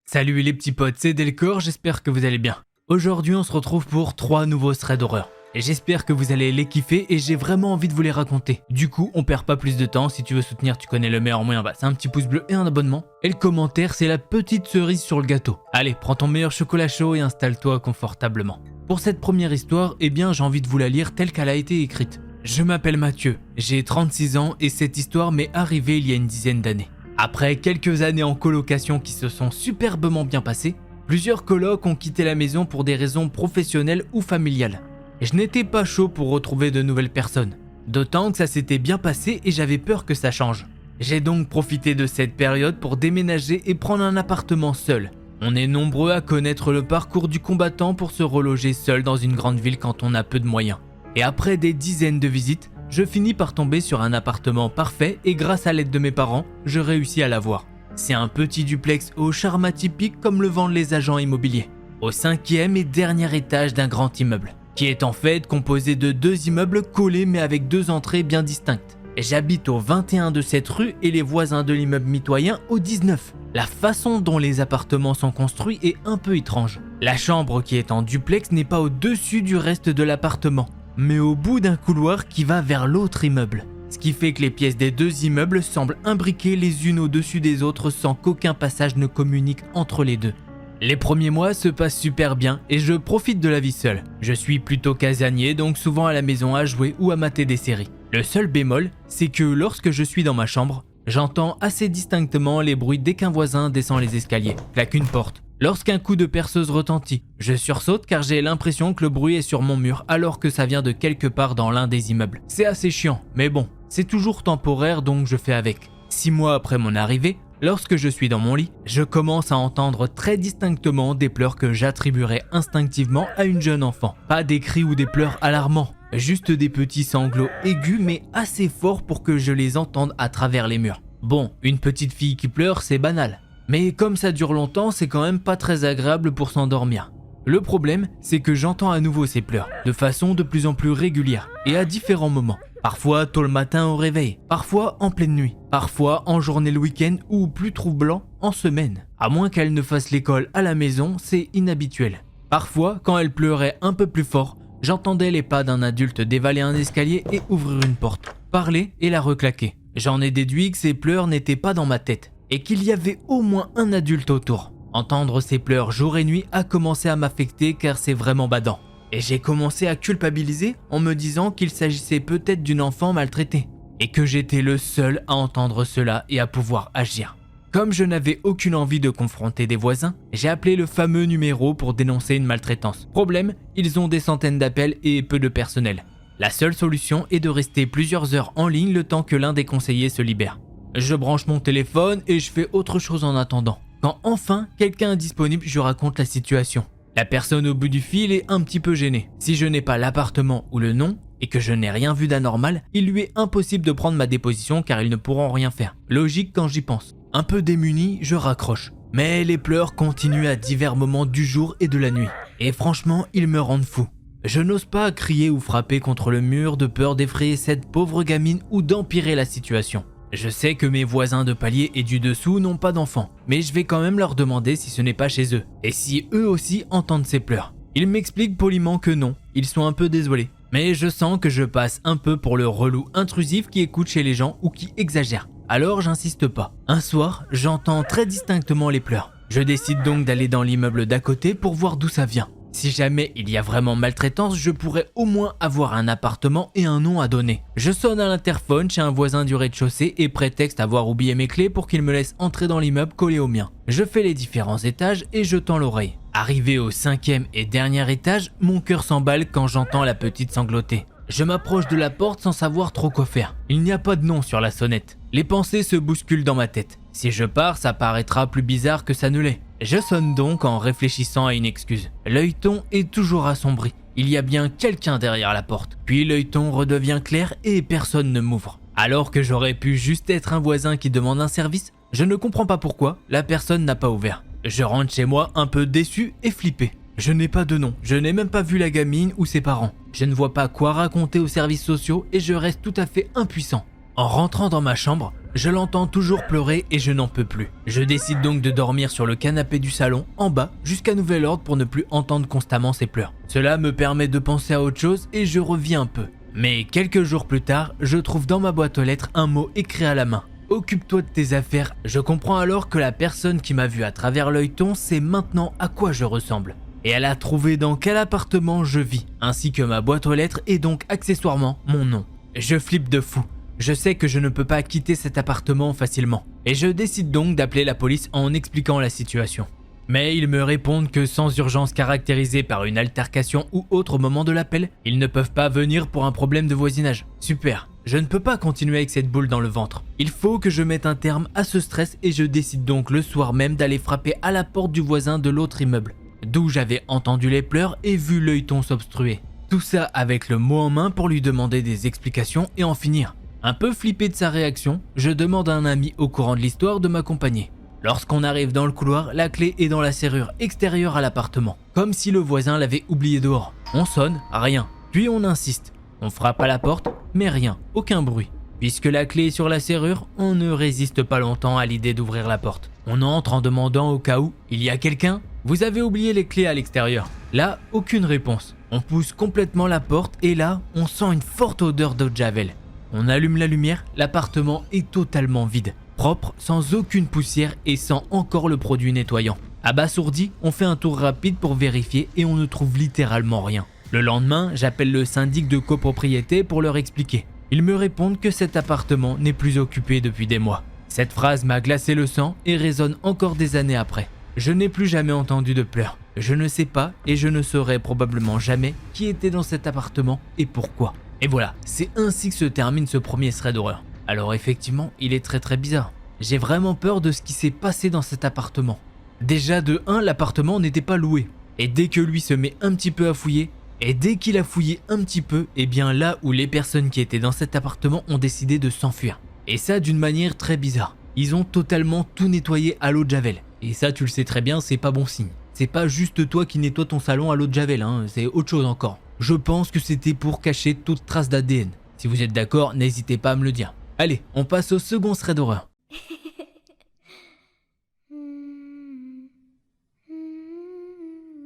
Salut les petits potes, c'est Delcor, j'espère que vous allez bien. Aujourd'hui on se retrouve pour 3 nouveaux threads d'horreur. Et j'espère que vous allez les kiffer et j'ai vraiment envie de vous les raconter. Du coup, on perd pas plus de temps, si tu veux soutenir, tu connais le meilleur moyen, c'est un petit pouce bleu et un abonnement. Et le commentaire, c'est la petite cerise sur le gâteau. Allez, prends ton meilleur chocolat chaud et installe-toi confortablement. Pour cette première histoire, j'ai envie de vous la lire telle qu'elle a été écrite. Je m'appelle Mathieu, j'ai 36 ans et cette histoire m'est arrivée il y a une dizaine d'années. Après quelques années en colocation qui se sont superbement bien passées, plusieurs colocs ont quitté la maison pour des raisons professionnelles ou familiales. Je n'étais pas chaud pour retrouver de nouvelles personnes, d'autant que ça s'était bien passé et j'avais peur que ça change. J'ai donc profité de cette période pour déménager et prendre un appartement seul. On est nombreux à connaître le parcours du combattant pour se reloger seul dans une grande ville quand on a peu de moyens. Et après des dizaines de visites, je finis par tomber sur un appartement parfait et grâce à l'aide de mes parents, je réussis à l'avoir. C'est un petit duplex au charme atypique comme le vendent les agents immobiliers, au 5e et dernier étage d'un grand immeuble, qui est en fait composé de 2 immeubles collés mais avec 2 entrées bien distinctes. J'habite au 21 de cette rue et les voisins de l'immeuble mitoyen au 19. La façon dont les appartements sont construits est un peu étrange. La chambre qui est en duplex n'est pas au-dessus du reste de l'appartement, mais au bout d'un couloir qui va vers l'autre immeuble. Ce qui fait que les pièces des 2 immeubles semblent imbriquées les unes au-dessus des autres sans qu'aucun passage ne communique entre les deux. Les premiers mois se passent super bien et je profite de la vie seule. Je suis plutôt casanier, donc souvent à la maison à jouer ou à mater des séries. Le seul bémol, c'est que lorsque je suis dans ma chambre, j'entends assez distinctement les bruits dès qu'un voisin descend les escaliers, claque une porte. Lorsqu'un coup de perceuse retentit, je sursaute car j'ai l'impression que le bruit est sur mon mur alors que ça vient de quelque part dans l'un des immeubles. C'est assez chiant, mais bon, c'est toujours temporaire donc je fais avec. 6 mois après mon arrivée, lorsque je suis dans mon lit, je commence à entendre très distinctement des pleurs que j'attribuerais instinctivement à une jeune enfant. Pas des cris ou des pleurs alarmants, juste des petits sanglots aigus mais assez forts pour que je les entende à travers les murs. Bon, une petite fille qui pleure, c'est banal. Mais comme ça dure longtemps, c'est quand même pas très agréable pour s'endormir. Le problème, c'est que j'entends à nouveau ces pleurs, de façon de plus en plus régulière, et à différents moments. Parfois tôt le matin au réveil, parfois en pleine nuit, parfois en journée le week-end ou plus troublant, en semaine. À moins qu'elle ne fasse l'école à la maison, c'est inhabituel. Parfois, quand elle pleurait un peu plus fort, j'entendais les pas d'un adulte dévaler un escalier et ouvrir une porte, parler et la reclaquer. J'en ai déduit que ces pleurs n'étaient pas dans ma tête, et qu'il y avait au moins un adulte autour. Entendre ces pleurs jour et nuit a commencé à m'affecter car c'est vraiment badant. Et j'ai commencé à culpabiliser en me disant qu'il s'agissait peut-être d'une enfant maltraitée, et que j'étais le seul à entendre cela et à pouvoir agir. Comme je n'avais aucune envie de confronter des voisins, j'ai appelé le fameux numéro pour dénoncer une maltraitance. Problème, ils ont des centaines d'appels et peu de personnel. La seule solution est de rester plusieurs heures en ligne le temps que l'un des conseillers se libère. Je branche mon téléphone et je fais autre chose en attendant. Quand enfin quelqu'un est disponible, je raconte la situation. La personne au bout du fil est un petit peu gênée. Si je n'ai pas l'appartement ou le nom et que je n'ai rien vu d'anormal, il lui est impossible de prendre ma déposition car ils ne pourront rien faire. Logique quand j'y pense. Un peu démuni, je raccroche. Mais les pleurs continuent à divers moments du jour et de la nuit. Et franchement, ils me rendent fou. Je n'ose pas crier ou frapper contre le mur de peur d'effrayer cette pauvre gamine ou d'empirer la situation. Je sais que mes voisins de palier et du dessous n'ont pas d'enfants, mais je vais quand même leur demander si ce n'est pas chez eux, et si eux aussi entendent ces pleurs. Ils m'expliquent poliment que non, ils sont un peu désolés, mais je sens que je passe un peu pour le relou intrusif qui écoute chez les gens ou qui exagère, alors j'insiste pas. Un soir, j'entends très distinctement les pleurs. Je décide donc d'aller dans l'immeuble d'à côté pour voir d'où ça vient. Si jamais il y a vraiment maltraitance, je pourrais au moins avoir un appartement et un nom à donner. Je sonne à l'interphone chez un voisin du rez-de-chaussée et prétexte avoir oublié mes clés pour qu'il me laisse entrer dans l'immeuble collé au mien. Je fais les différents étages et je tends l'oreille. Arrivé au 5e et dernier étage, mon cœur s'emballe quand j'entends la petite sangloter. Je m'approche de la porte sans savoir trop quoi faire. Il n'y a pas de nom sur la sonnette. Les pensées se bousculent dans ma tête. Si je pars, ça paraîtra plus bizarre que ça ne l'est. Je sonne donc en réfléchissant à une excuse. L'œilleton est toujours assombri. Il y a bien quelqu'un derrière la porte. Puis l'œilleton redevient clair et personne ne m'ouvre. Alors que j'aurais pu juste être un voisin qui demande un service, je ne comprends pas pourquoi la personne n'a pas ouvert. Je rentre chez moi un peu déçu et flippé. Je n'ai pas de nom, je n'ai même pas vu la gamine ou ses parents. Je ne vois pas quoi raconter aux services sociaux et je reste tout à fait impuissant. En rentrant dans ma chambre, Je l'entends toujours pleurer et je n'en peux plus. Je décide donc de dormir sur le canapé du salon, en bas, jusqu'à nouvel ordre pour ne plus entendre constamment ses pleurs. Cela me permet de penser à autre chose et je reviens un peu. Mais quelques jours plus tard, je trouve dans ma boîte aux lettres un mot écrit à la main. Occupe-toi de tes affaires. Je comprends alors que la personne qui m'a vu à travers l'œilleton sait maintenant à quoi je ressemble. Et elle a trouvé dans quel appartement je vis, ainsi que ma boîte aux lettres et donc accessoirement mon nom. Je flippe de fou. Je sais que je ne peux pas quitter cet appartement facilement. Et je décide donc d'appeler la police en expliquant la situation. Mais ils me répondent que sans urgence caractérisée par une altercation ou autre au moment de l'appel, ils ne peuvent pas venir pour un problème de voisinage. Super. Je ne peux pas continuer avec cette boule dans le ventre. Il faut que je mette un terme à ce stress et je décide donc le soir même d'aller frapper à la porte du voisin de l'autre immeuble, d'où j'avais entendu les pleurs et vu l'œilleton s'obstruer. Tout ça avec le mot en main pour lui demander des explications et en finir. Un peu flippé de sa réaction, je demande à un ami au courant de l'histoire de m'accompagner. Lorsqu'on arrive dans le couloir, la clé est dans la serrure extérieure à l'appartement, comme si le voisin l'avait oublié dehors. On sonne, rien. Puis on insiste. On frappe à la porte, mais rien, aucun bruit. Puisque la clé est sur la serrure, on ne résiste pas longtemps à l'idée d'ouvrir la porte. On entre en demandant au cas où « Il y a quelqu'un ? Vous avez oublié les clés à l'extérieur ?» Là, aucune réponse. On pousse complètement la porte et là, on sent une forte odeur d'eau de javel. On allume la lumière, l'appartement est totalement vide. Propre, sans aucune poussière et sans encore le produit nettoyant. Abasourdi, on fait un tour rapide pour vérifier et on ne trouve littéralement rien. Le lendemain, j'appelle le syndic de copropriété pour leur expliquer. Ils me répondent que cet appartement n'est plus occupé depuis des mois. Cette phrase m'a glacé le sang et résonne encore des années après. Je n'ai plus jamais entendu de pleurs. Je ne sais pas et je ne saurai probablement jamais qui était dans cet appartement et pourquoi. Et voilà, c'est ainsi que se termine ce premier thread d'horreur. Alors effectivement, il est très bizarre. J'ai vraiment peur de ce qui s'est passé dans cet appartement. Déjà de 1, l'appartement n'était pas loué. Et dès que lui se met un petit peu à fouiller, et dès qu'il a fouillé un petit peu, et bien là où les personnes qui étaient dans cet appartement ont décidé de s'enfuir. Et ça d'une manière très bizarre. Ils ont totalement tout nettoyé à l'eau de javel. Et ça tu le sais très bien, c'est pas bon signe. C'est pas juste toi qui nettoies ton salon à l'eau de javel, hein, c'est autre chose encore. Je pense que c'était pour cacher toute trace d'ADN. Si vous êtes d'accord, n'hésitez pas à me le dire. Allez, on passe au second thread d'horreur.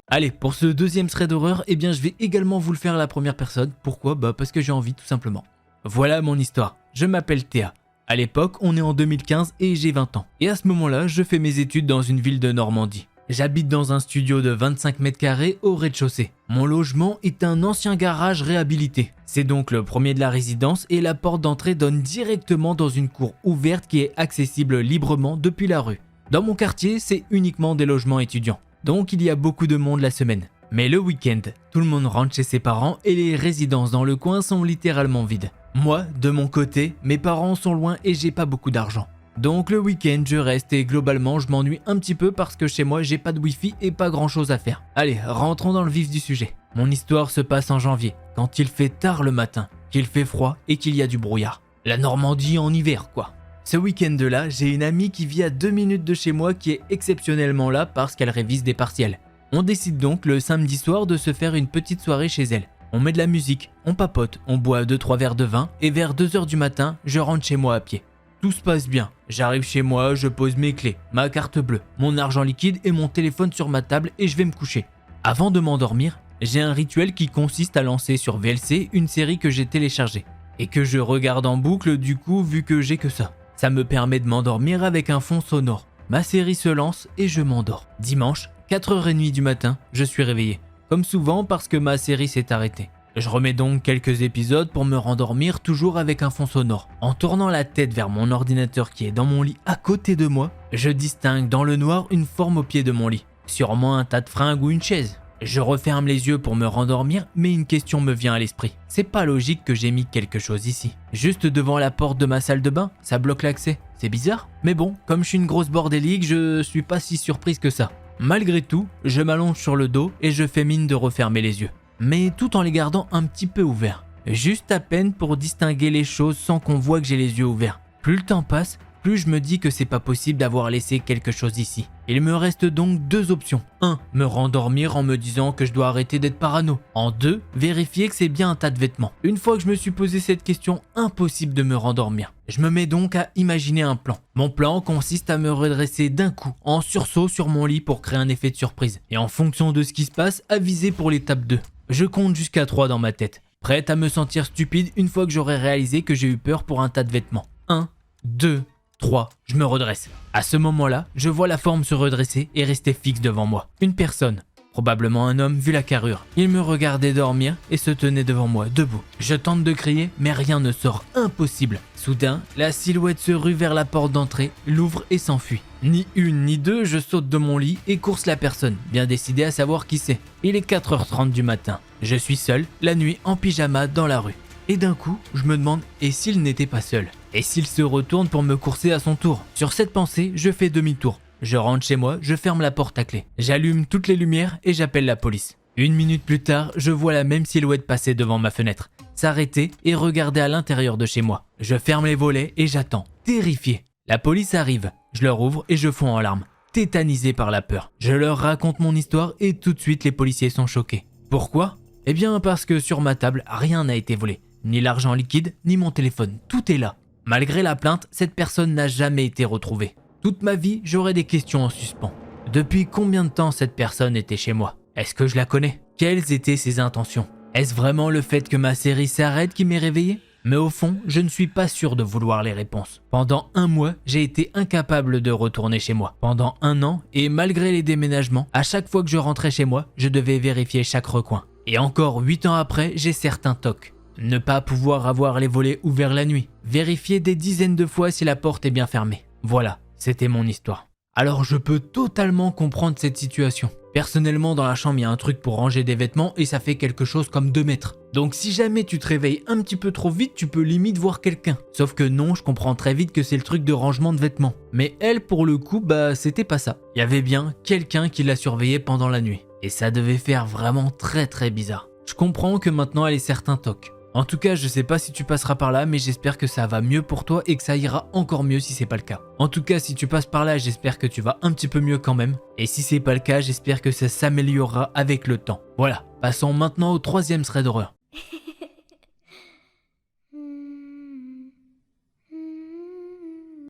Allez, pour ce deuxième thread d'horreur, eh bien je vais également vous le faire à la première personne. Pourquoi ? Parce que j'ai envie tout simplement. Voilà mon histoire. Je m'appelle Théa. À l'époque, on est en 2015 et j'ai 20 ans. Et à ce moment-là, je fais mes études dans une ville de Normandie. J'habite dans un studio de 25 mètres carrés au rez-de-chaussée. Mon logement est un ancien garage réhabilité. C'est donc le premier de la résidence et la porte d'entrée donne directement dans une cour ouverte qui est accessible librement depuis la rue. Dans mon quartier, c'est uniquement des logements étudiants. Donc il y a beaucoup de monde la semaine. Mais le week-end, tout le monde rentre chez ses parents et les résidences dans le coin sont littéralement vides. Moi, de mon côté, mes parents sont loin et j'ai pas beaucoup d'argent. Donc le week-end je reste et globalement je m'ennuie un petit peu parce que chez moi j'ai pas de wifi et pas grand chose à faire. Allez, rentrons dans le vif du sujet. Mon histoire se passe en janvier, quand il fait tard le matin, qu'il fait froid et qu'il y a du brouillard. La Normandie en hiver quoi. Ce week-end-là, j'ai une amie qui vit à 2 minutes de chez moi qui est exceptionnellement là parce qu'elle révise des partiels. On décide donc le samedi soir de se faire une petite soirée chez elle. On met de la musique, on papote, on boit 2-3 verres de vin et vers 2h du matin, je rentre chez moi à pied. Tout se passe bien. J'arrive chez moi, je pose mes clés, ma carte bleue, mon argent liquide et mon téléphone sur ma table et je vais me coucher. Avant de m'endormir, j'ai un rituel qui consiste à lancer sur VLC une série que j'ai téléchargée et que je regarde en boucle du coup vu que j'ai que ça. Ça me permet de m'endormir avec un fond sonore. Ma série se lance et je m'endors. Dimanche, 4h30 du matin, je suis réveillé. Comme souvent parce que ma série s'est arrêtée. Je remets donc quelques épisodes pour me rendormir toujours avec un fond sonore. En tournant la tête vers mon ordinateur qui est dans mon lit à côté de moi, je distingue dans le noir une forme au pied de mon lit. Sûrement un tas de fringues ou une chaise. Je referme les yeux pour me rendormir, mais une question me vient à l'esprit. C'est pas logique que j'ai mis quelque chose ici. Juste devant la porte de ma salle de bain, ça bloque l'accès. C'est bizarre, mais bon, comme je suis une grosse bordélique, je suis pas si surprise que ça. Malgré tout, je m'allonge sur le dos et je fais mine de refermer les yeux. Mais tout en les gardant un petit peu ouverts. Juste à peine pour distinguer les choses sans qu'on voit que j'ai les yeux ouverts. Plus le temps passe, plus je me dis que c'est pas possible d'avoir laissé quelque chose ici. Il me reste donc 2 options. 1. Me rendormir en me disant que je dois arrêter d'être parano. En 2. Vérifier que c'est bien un tas de vêtements. Une fois que je me suis posé cette question, impossible de me rendormir. Je me mets donc à imaginer un plan. Mon plan consiste à me redresser d'un coup, en sursaut sur mon lit pour créer un effet de surprise. Et en fonction de ce qui se passe, à viser pour l'étape 2. Je compte jusqu'à 3 dans ma tête. Prête à me sentir stupide une fois que j'aurai réalisé que j'ai eu peur pour un tas de vêtements. 1, 2, 3, je me redresse. À ce moment-là, je vois la forme se redresser et rester fixe devant moi. Une personne, probablement un homme vu la carrure. Il me regardait dormir et se tenait devant moi, debout. Je tente de crier, mais rien ne sort, impossible. Soudain, la silhouette se rue vers la porte d'entrée, l'ouvre et s'enfuit. Ni une ni deux, je saute de mon lit et course la personne, bien décidé à savoir qui c'est. Il est 4h30 du matin. Je suis seul, la nuit, en pyjama, dans la rue. Et d'un coup, je me demande, et s'il n'était pas seul? Et s'il se retourne pour me courser à son tour? Sur cette pensée, je fais demi-tour. Je rentre chez moi, je ferme la porte à clé. J'allume toutes les lumières et j'appelle la police. 1 minute plus tard, je vois la même silhouette passer devant ma fenêtre, s'arrêter et regarder à l'intérieur de chez moi. Je ferme les volets et j'attends, terrifié. La police arrive, je leur ouvre et je fonds en larmes, tétanisé par la peur. Je leur raconte mon histoire et tout de suite les policiers sont choqués. Pourquoi? Eh bien parce que sur ma table, rien n'a été volé. Ni l'argent liquide, ni mon téléphone, tout est là. Malgré la plainte, cette personne n'a jamais été retrouvée. Toute ma vie, j'aurai des questions en suspens. Depuis combien de temps cette personne était chez moi? Est-ce que je la connais? Quelles étaient ses intentions? Est-ce vraiment le fait que ma série s'arrête qui m'est réveillé? Mais au fond, je ne suis pas sûr de vouloir les réponses. Pendant 1 mois, j'ai été incapable de retourner chez moi. Pendant 1 an, et malgré les déménagements, à chaque fois que je rentrais chez moi, je devais vérifier chaque recoin. Et encore 8 ans après, j'ai certains tocs. Ne pas pouvoir avoir les volets ouverts la nuit. Vérifier des dizaines de fois si la porte est bien fermée. Voilà, c'était mon histoire. Alors je peux totalement comprendre cette situation. Personnellement, dans la chambre, il y a un truc pour ranger des vêtements et ça fait quelque chose comme 2 mètres. Donc si jamais tu te réveilles un petit peu trop vite, tu peux limite voir quelqu'un. Sauf que non, je comprends très vite que c'est le truc de rangement de vêtements. Mais elle, pour le coup, c'était pas ça. Il y avait bien quelqu'un qui la surveillait pendant la nuit. Et ça devait faire vraiment très bizarre. Je comprends que maintenant elle ait certains tocs. En tout cas, je sais pas si tu passeras par là, mais j'espère que ça va mieux pour toi et que ça ira encore mieux si c'est pas le cas. En tout cas, si tu passes par là, j'espère que tu vas un petit peu mieux quand même. Et si c'est pas le cas, j'espère que ça s'améliorera avec le temps. Voilà, passons maintenant au 3e thread d'horreur.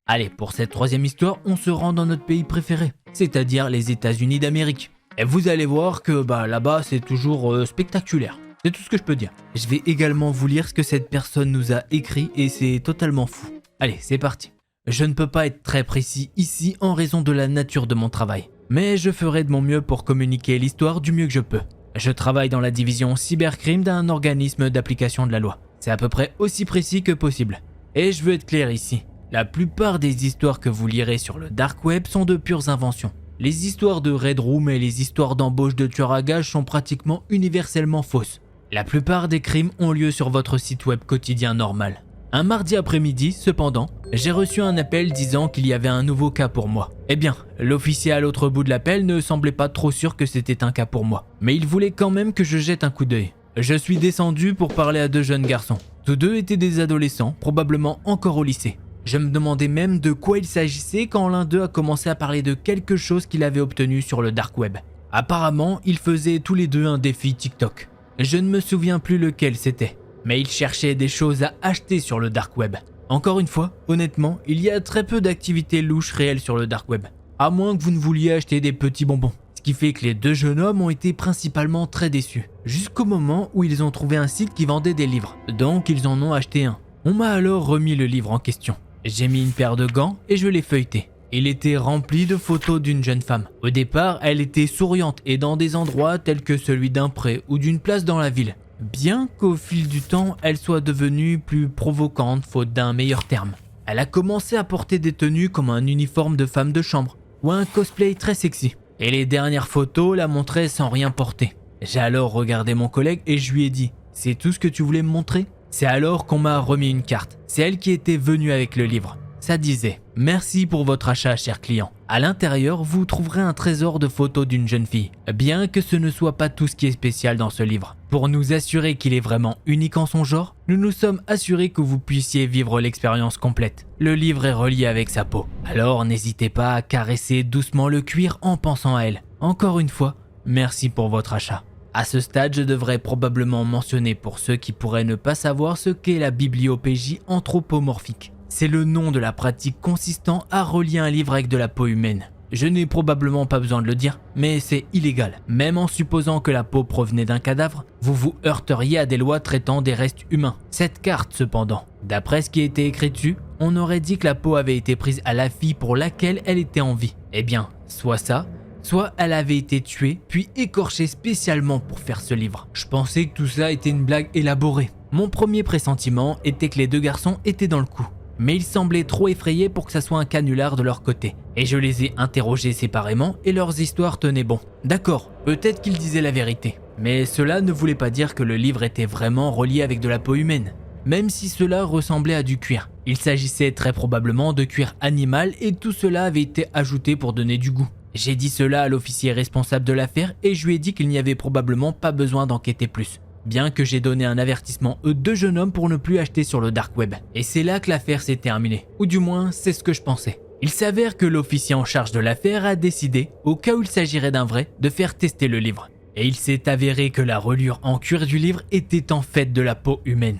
Allez, pour cette 3e histoire, on se rend dans notre pays préféré, c'est-à-dire les États-Unis d'Amérique. Et vous allez voir que là-bas, c'est toujours spectaculaire. C'est tout ce que je peux dire. Je vais également vous lire ce que cette personne nous a écrit et c'est totalement fou. Allez, c'est parti. Je ne peux pas être très précis ici en raison de la nature de mon travail. Mais je ferai de mon mieux pour communiquer l'histoire du mieux que je peux. Je travaille dans la division cybercrime d'un organisme d'application de la loi. C'est à peu près aussi précis que possible. Et je veux être clair ici. La plupart des histoires que vous lirez sur le dark web sont de pures inventions. Les histoires de Red Room et les histoires d'embauche de tueurs à gages sont pratiquement universellement fausses. La plupart des crimes ont lieu sur votre site web quotidien normal. Un mardi après-midi, cependant, j'ai reçu un appel disant qu'il y avait un nouveau cas pour moi. Eh bien, l'officier à l'autre bout de l'appel ne semblait pas trop sûr que c'était un cas pour moi, mais il voulait quand même que je jette un coup d'œil. Je suis descendu pour parler à 2 jeunes garçons. Tous 2 étaient des adolescents, probablement encore au lycée. Je me demandais même de quoi il s'agissait quand l'un d'eux a commencé à parler de quelque chose qu'il avait obtenu sur le dark web. Apparemment, ils faisaient tous les 2 un défi TikTok. Je ne me souviens plus lequel c'était, mais ils cherchaient des choses à acheter sur le dark web. Encore une fois, honnêtement, il y a très peu d'activités louches réelles sur le dark web, à moins que vous ne vouliez acheter des petits bonbons. Ce qui fait que les 2 jeunes hommes ont été principalement très déçus, jusqu'au moment où ils ont trouvé un site qui vendait des livres, donc ils en ont acheté un. On m'a alors remis le livre en question. J'ai mis une paire de gants et je l'ai feuilleté. Il était rempli de photos d'une jeune femme. Au départ, elle était souriante et dans des endroits tels que celui d'un pré ou d'une place dans la ville. Bien qu'au fil du temps, elle soit devenue plus provocante faute d'un meilleur terme. Elle a commencé à porter des tenues comme un uniforme de femme de chambre ou un cosplay très sexy. Et les dernières photos la montraient sans rien porter. J'ai alors regardé mon collègue et je lui ai dit « C'est tout ce que tu voulais me montrer ?» C'est alors qu'on m'a remis une carte. C'est elle qui était venue avec le livre. Ça disait « Merci pour votre achat, cher client. À l'intérieur, vous trouverez un trésor de photos d'une jeune fille, bien que ce ne soit pas tout ce qui est spécial dans ce livre. Pour nous assurer qu'il est vraiment unique en son genre, nous nous sommes assurés que vous puissiez vivre l'expérience complète. Le livre est relié avec sa peau, alors n'hésitez pas à caresser doucement le cuir en pensant à elle. Encore une fois, merci pour votre achat. » À ce stade, je devrais probablement mentionner pour ceux qui pourraient ne pas savoir ce qu'est la bibliopégie anthropomorphique. C'est le nom de la pratique consistant à relier un livre avec de la peau humaine. Je n'ai probablement pas besoin de le dire, mais c'est illégal. Même en supposant que la peau provenait d'un cadavre, vous vous heurteriez à des lois traitant des restes humains. Cette carte cependant, d'après ce qui était écrit dessus, on aurait dit que la peau avait été prise à la fille pour laquelle elle était en vie. Eh bien, soit ça, soit elle avait été tuée puis écorchée spécialement pour faire ce livre. Je pensais que tout ça était une blague élaborée. Mon premier pressentiment était que les deux garçons étaient dans le coup. Mais ils semblaient trop effrayés pour que ça soit un canular de leur côté. Et je les ai interrogés séparément et leurs histoires tenaient bon. D'accord, peut-être qu'ils disaient la vérité. Mais cela ne voulait pas dire que le livre était vraiment relié avec de la peau humaine. Même si cela ressemblait à du cuir. Il s'agissait très probablement de cuir animal et tout cela avait été ajouté pour donner du goût. J'ai dit cela à l'officier responsable de l'affaire et je lui ai dit qu'il n'y avait probablement pas besoin d'enquêter plus. Bien que j'ai donné un avertissement aux deux jeunes hommes pour ne plus acheter sur le dark web. Et c'est là que l'affaire s'est terminée. Ou du moins, c'est ce que je pensais. Il s'avère que l'officier en charge de l'affaire a décidé, au cas où il s'agirait d'un vrai, de faire tester le livre. Et il s'est avéré que la reliure en cuir du livre était en fait de la peau humaine.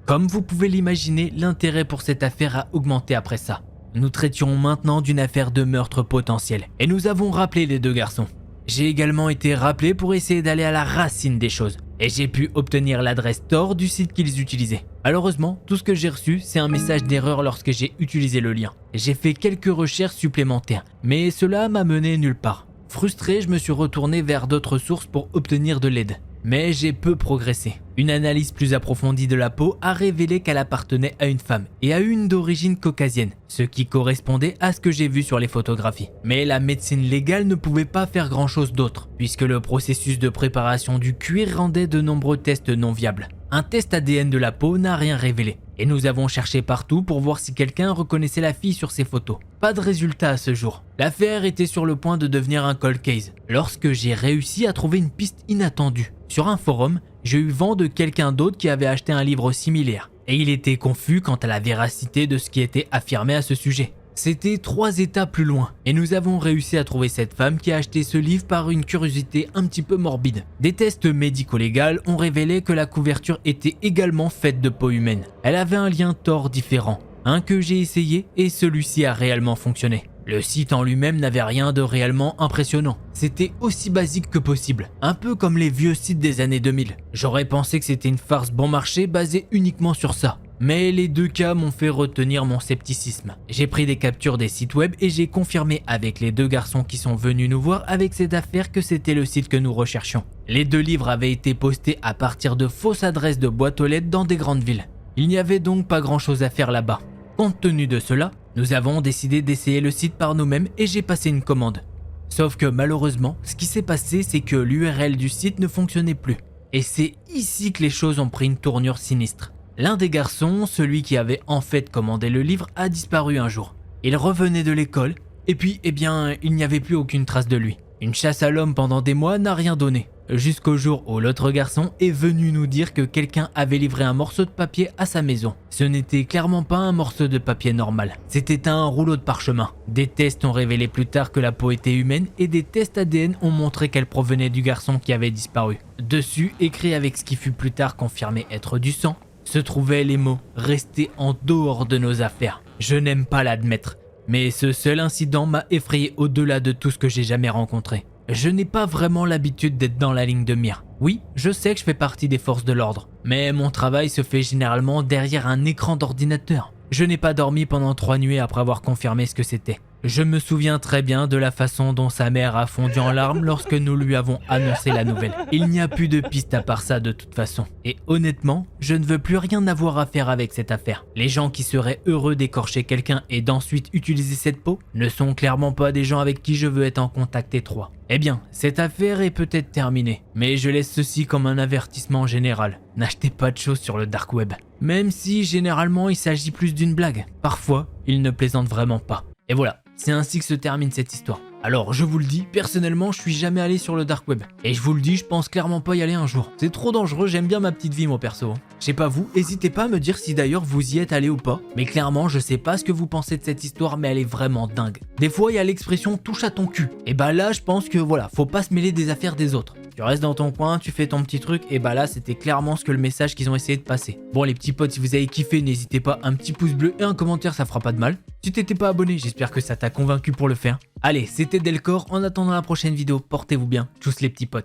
Comme vous pouvez l'imaginer, l'intérêt pour cette affaire a augmenté après ça. Nous traitions maintenant d'une affaire de meurtre potentiel et nous avons rappelé les deux garçons. J'ai également été rappelé pour essayer d'aller à la racine des choses et j'ai pu obtenir l'adresse Tor du site qu'ils utilisaient. Malheureusement, tout ce que j'ai reçu, c'est un message d'erreur lorsque j'ai utilisé le lien. J'ai fait quelques recherches supplémentaires, mais cela m'a mené nulle part. Frustré, je me suis retourné vers d'autres sources pour obtenir de l'aide. Mais j'ai peu progressé. Une analyse plus approfondie de la peau a révélé qu'elle appartenait à une femme et à une d'origine caucasienne, ce qui correspondait à ce que j'ai vu sur les photographies. Mais la médecine légale ne pouvait pas faire grand chose d'autre, puisque le processus de préparation du cuir rendait de nombreux tests non viables. Un test ADN de la peau n'a rien révélé, et nous avons cherché partout pour voir si quelqu'un reconnaissait la fille sur ces photos. Pas de résultat à ce jour. L'affaire était sur le point de devenir un cold case, lorsque j'ai réussi à trouver une piste inattendue. Sur un forum, j'ai eu vent de quelqu'un d'autre qui avait acheté un livre similaire, et il était confus quant à la véracité de ce qui était affirmé à ce sujet. C'était 3 étapes plus loin, et nous avons réussi à trouver cette femme qui a acheté ce livre par une curiosité un petit peu morbide. Des tests médico-légaux ont révélé que la couverture était également faite de peau humaine. Elle avait un lien Tor différent, un que j'ai essayé et celui-ci a réellement fonctionné. Le site en lui-même n'avait rien de réellement impressionnant. C'était aussi basique que possible, un peu comme les vieux sites des années 2000. J'aurais pensé que c'était une farce bon marché basée uniquement sur ça. Mais les deux cas m'ont fait retenir mon scepticisme. J'ai pris des captures des sites web et j'ai confirmé avec les deux garçons qui sont venus nous voir avec cette affaire que c'était le site que nous recherchions. Les 2 livres avaient été postés à partir de fausses adresses de boîtes aux lettres dans des grandes villes. Il n'y avait donc pas grand chose à faire là-bas. Compte tenu de cela, nous avons décidé d'essayer le site par nous-mêmes et j'ai passé une commande. Sauf que malheureusement, ce qui s'est passé, c'est que l'URL du site ne fonctionnait plus. Et c'est ici que les choses ont pris une tournure sinistre. L'un des garçons, celui qui avait en fait commandé le livre, a disparu un jour. Il revenait de l'école, et puis, il n'y avait plus aucune trace de lui. Une chasse à l'homme pendant des mois n'a rien donné. Jusqu'au jour où l'autre garçon est venu nous dire que quelqu'un avait livré un morceau de papier à sa maison. Ce n'était clairement pas un morceau de papier normal, c'était un rouleau de parchemin. Des tests ont révélé plus tard que la peau était humaine et des tests ADN ont montré qu'elle provenait du garçon qui avait disparu. Dessus, écrit avec ce qui fut plus tard confirmé être du sang, se trouvaient les mots « Restez en dehors de nos affaires ». Je n'aime pas l'admettre, mais ce seul incident m'a effrayé au-delà de tout ce que j'ai jamais rencontré. Je n'ai pas vraiment l'habitude d'être dans la ligne de mire. Oui, je sais que je fais partie des forces de l'ordre, mais mon travail se fait généralement derrière un écran d'ordinateur. Je n'ai pas dormi pendant 3 nuits après avoir confirmé ce que c'était. Je me souviens très bien de la façon dont sa mère a fondu en larmes lorsque nous lui avons annoncé la nouvelle. Il n'y a plus de piste à part ça de toute façon. Et honnêtement, je ne veux plus rien avoir à faire avec cette affaire. Les gens qui seraient heureux d'écorcher quelqu'un et d'ensuite utiliser cette peau ne sont clairement pas des gens avec qui je veux être en contact étroit. Eh bien, cette affaire est peut-être terminée, mais je laisse ceci comme un avertissement général. N'achetez pas de choses sur le dark web. Même si généralement il s'agit plus d'une blague. Parfois, il ne plaisante vraiment pas. Et voilà, c'est ainsi que se termine cette histoire. Alors je vous le dis, personnellement je suis jamais allé sur le dark web. Et je vous le dis, je pense clairement pas y aller un jour. C'est trop dangereux, j'aime bien ma petite vie moi perso. Je sais pas vous, n'hésitez pas à me dire si d'ailleurs vous y êtes allé ou pas. Mais clairement je sais pas ce que vous pensez de cette histoire, mais elle est vraiment dingue. Des fois il y a l'expression touche à ton cul. Et bah là je pense que voilà, faut pas se mêler des affaires des autres. Tu restes dans ton coin, tu fais ton petit truc, et bah là c'était clairement ce que le message qu'ils ont essayé de passer. Bon les petits potes, si vous avez kiffé, n'hésitez pas, un petit pouce bleu et un commentaire, ça fera pas de mal. Si t'étais pas abonné, j'espère que ça t'a convaincu pour le faire. Allez, c'était Delcor, en attendant la prochaine vidéo, portez-vous bien, tchuss les petits potes.